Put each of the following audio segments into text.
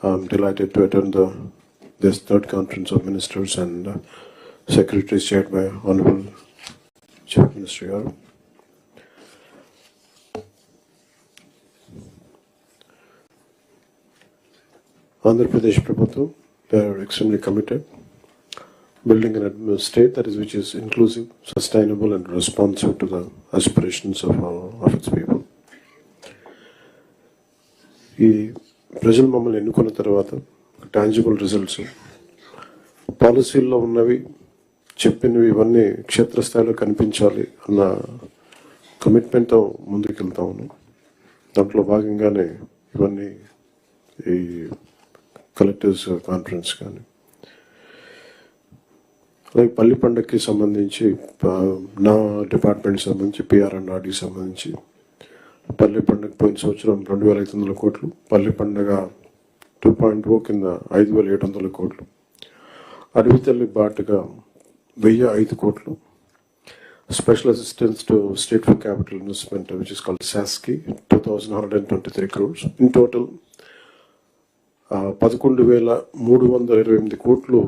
I'm delighted to attend this third conference of ministers and secretaries chaired by Honorable Chief Minister Garu. Andhra Pradesh Prabhuత్వం, they are extremely committed building a state that is which is inclusive, sustainable and responsive to the aspirations of its people. ఈ ప్రజలు మమ్మల్ని ఎన్నుకున్న తర్వాత tangible results, పాలసీల్లో ఉన్నవి చెప్పినవి ఇవన్నీ క్షేత్రస్థాయిలో కనిపించాలి అన్న కమిట్మెంట్తో ముందుకెళ్తా ఉన్నాం. దాంట్లో భాగంగానే ఇవన్నీ ఈ కలెక్టర్స్ కాన్ఫరెన్స్ కానీ, అలాగే పల్లి పండుగకి సంబంధించి నా డిపార్ట్మెంట్కి సంబంధించి పిఆర్ఎండ్ఆర్కి సంబంధించి పల్లి పండుగ పోయిన సంవత్సరం 2,500 కోట్లు, పల్లి పండుగ 2.0 కింద 5,700 కోట్లు, అడవి తల్లి బాటుగా 1,005 కోట్లు, special assistance to state for capital investment which is called SASCI 2,123 crores. In total 11,328 కోట్లు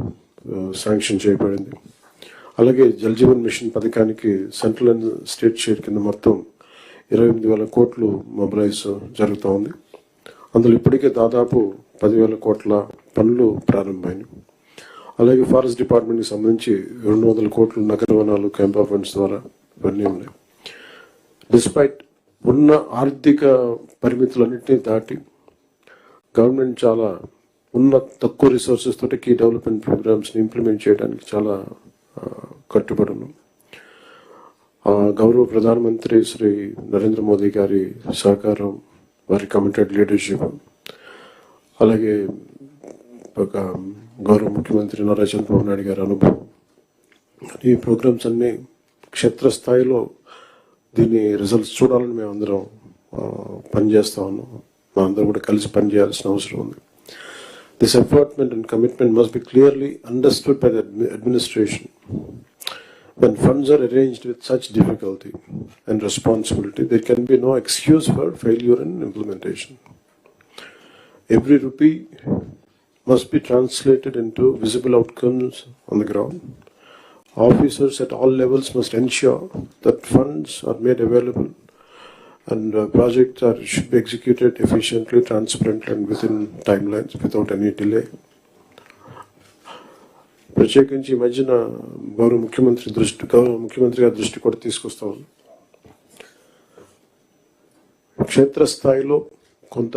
శాంక్షన్ చేయబడింది. అలాగే జల్ జీవన్ మిషన్ పథకానికి సెంట్రల్ అండ్ స్టేట్ షేర్ కింద మొత్తం 28,000 కోట్లు మొబిలైజ్ జరుగుతూ ఉంది. అందులో ఇప్పటికే దాదాపు 10,000 కోట్ల పనులు ప్రారంభమైనవి. అలాగే ఫారెస్ట్ డిపార్ట్మెంట్కి సంబంధించి 200 కోట్లు నగర వనాలు క్యాంపా ఫండ్స్ ద్వారా ఇవన్నీ ఉన్నాయి. డిస్పైట్ ఉన్న ఆర్థిక పరిమితులన్నింటినీ దాటి గవర్నమెంట్ చాలా ఉన్న తక్కువ రిసోర్సెస్ తోటి కీ డెవలప్మెంట్ ప్రోగ్రామ్స్ని ఇంప్లిమెంట్ చేయడానికి చాలా కట్టుబడి ఉన్నాం. గౌరవ ప్రధానమంత్రి శ్రీ నరేంద్ర మోదీ గారి సహకారం, వారి కమిటెడ్ లీడర్షిప్, అలాగే ఒక గౌరవ ముఖ్యమంత్రి నారా చంద్రబాబు నాయుడు గారి అనుభవం, ఈ ప్రోగ్రామ్స్ అన్నీ క్షేత్రస్థాయిలో దీని రిజల్ట్స్ చూడాలని మేము అందరం పనిచేస్తా ఉన్నాం. మా అందరం కూడా కలిసి పనిచేయాల్సిన అవసరం ఉంది. This appointment and commitment must be clearly understood by the administration. When funds are arranged with such difficulty and responsibility, there can be no excuse for failure in implementation. Every rupee must be translated into visible outcomes on the ground. Officers at all levels must ensure that funds are made available and projects should be executed efficiently, transparently and within timelines without any delay. ప్రత్యేకించి ఈ మధ్యన గౌరవ ముఖ్యమంత్రి గారి దృష్టి కూడా తీసుకొస్తాం. క్షేత్రస్థాయిలో కొంత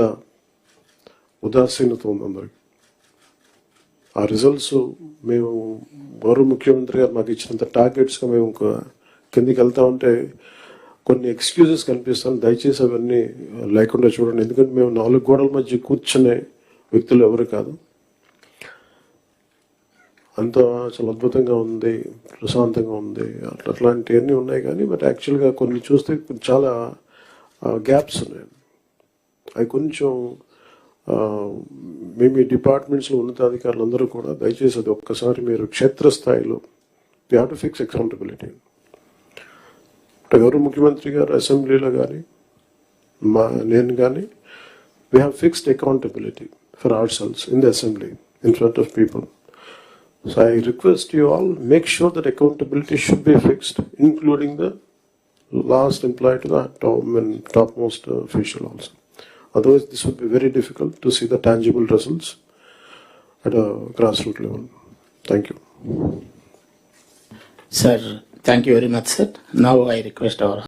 ఉదాసీనత ఉంది అందరికి. ఆ రిజల్ట్స్ మేము గౌరవ ముఖ్యమంత్రి గారు మాకు ఇచ్చినంత టార్గెట్స్గా మేము కిందికి వెళ్తా ఉంటే కొన్ని ఎక్స్క్యూజెస్ కనిపిస్తాను. దయచేసి అవన్నీ లేకుండా చూడండి. ఎందుకంటే మేము 4 గోడల మధ్య కూర్చునే వ్యక్తులు ఎవరు కాదు. అంత చాలా అద్భుతంగా ఉంది, ప్రశాంతంగా ఉంది, అట్లాంటివన్నీ ఉన్నాయి. కానీ బట్ యాక్చువల్గా కొన్ని చూస్తే చాలా గ్యాప్స్ ఉన్నాయి. అవి కొంచెం మేము ఈ డిపార్ట్మెంట్స్లో ఉన్నతాధికారులు అందరూ కూడా దయచేసి అది ఒక్కసారి మీరు క్షేత్రస్థాయిలో we have to fix accountability. గౌరవ ముఖ్యమంత్రి గారు అసెంబ్లీలో కానీ నేను కానీ we have fixed accountability for ourselves in the assembly in front of people. So I request you all, make sure that accountability should be fixed, including the last employee to the topmost official also. Otherwise, this would be very difficult to see the tangible results at a grassroots level. Thank you. Sir, thank you very much, sir. Now I request our